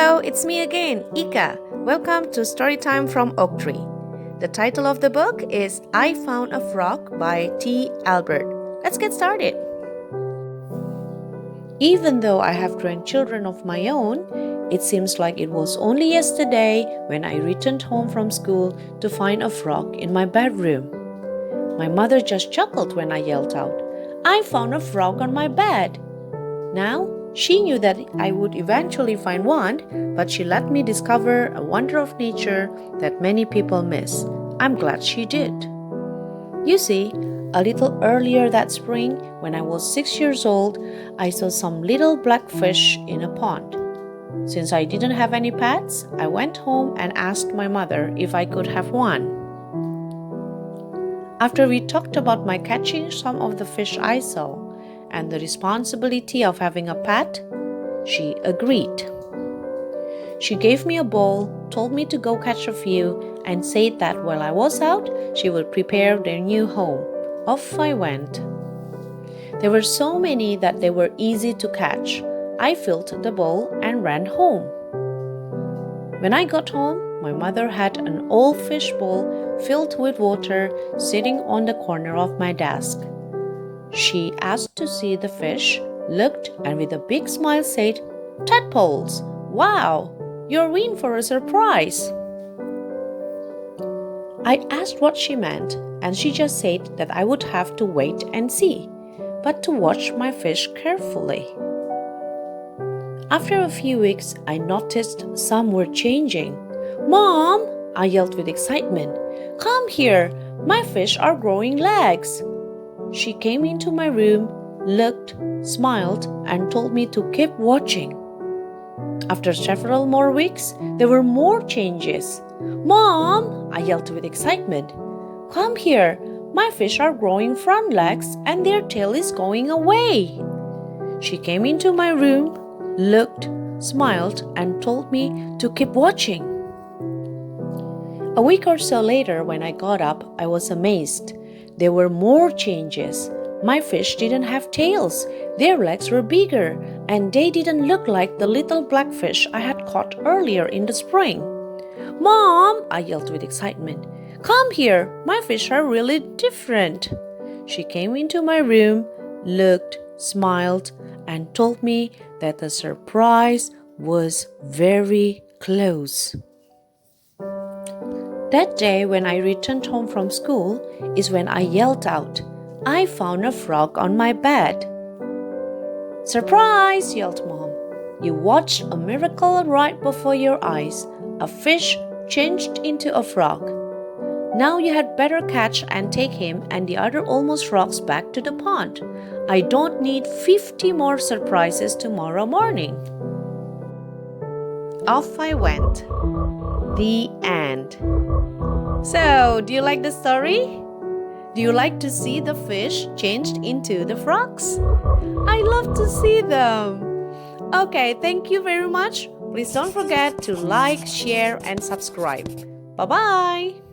Hello, it's me again, Ika. Welcome to Storytime from Oak Tree. The title of the book is I Found a Frog by T. Albert. Let's get started. Even though I have grandchildren of my own, it seems like it was only yesterday when I returned home from school to find a frog in my bedroom. My mother just chuckled when I yelled out, "I found a frog on my bed." Now, she knew that I would eventually find one, but she let me discover a wonder of nature that many people miss. I'm glad she did. You see, a little earlier that spring, when I was 6 years old, I saw some little black fish in a pond. Since I didn't have any pets, I went home and asked my mother if I could have one. After we talked about my catching some of the fish I saw and the responsibility of having a pet, she agreed. She gave me a bowl, told me to go catch a few, and said that while I was out, she would prepare their new home. Off I went. There were so many that they were easy to catch. I filled the bowl and ran home. When I got home, my mother had an old fish bowl filled with water sitting on the corner of my desk. She asked to see the fish, looked, and with a big smile said, "Tadpoles! Wow! You're in for a surprise!" I asked what she meant, and she just said that I would have to wait and see, but to watch my fish carefully. After a few weeks, I noticed some were changing. "Mom!" I yelled with excitement. "Come here! My fish are growing legs!" She came into my room, looked, smiled, and told me to keep watching. After several more weeks, there were more changes. "Mom!" I yelled with excitement. "Come here! My fish are growing front legs and their tail is going away!" She came into my room, looked, smiled, and told me to keep watching. A week or so later, when I got up, I was amazed. There were more changes. My fish didn't have tails. Their legs were bigger, and they didn't look like the little black fish I had caught earlier in the spring. "Mom!" I yelled with excitement. "Come here! My fish are really different!" She came into my room, looked, smiled, and told me that the surprise was very close. That day when I returned home from school is when I yelled out, "I found a frog on my bed." "Surprise!" yelled Mom. "You watched a miracle right before your eyes. A fish changed into a frog. Now you had better catch and take him and the other almost frogs back to the pond. I don't need 50 more surprises tomorrow morning." Off I went. The end. So, do you like the story? Do you like to see the fish changed into the frogs? I love to see them. Okay, thank you very much. Please don't forget to like, share, and subscribe. Bye-bye.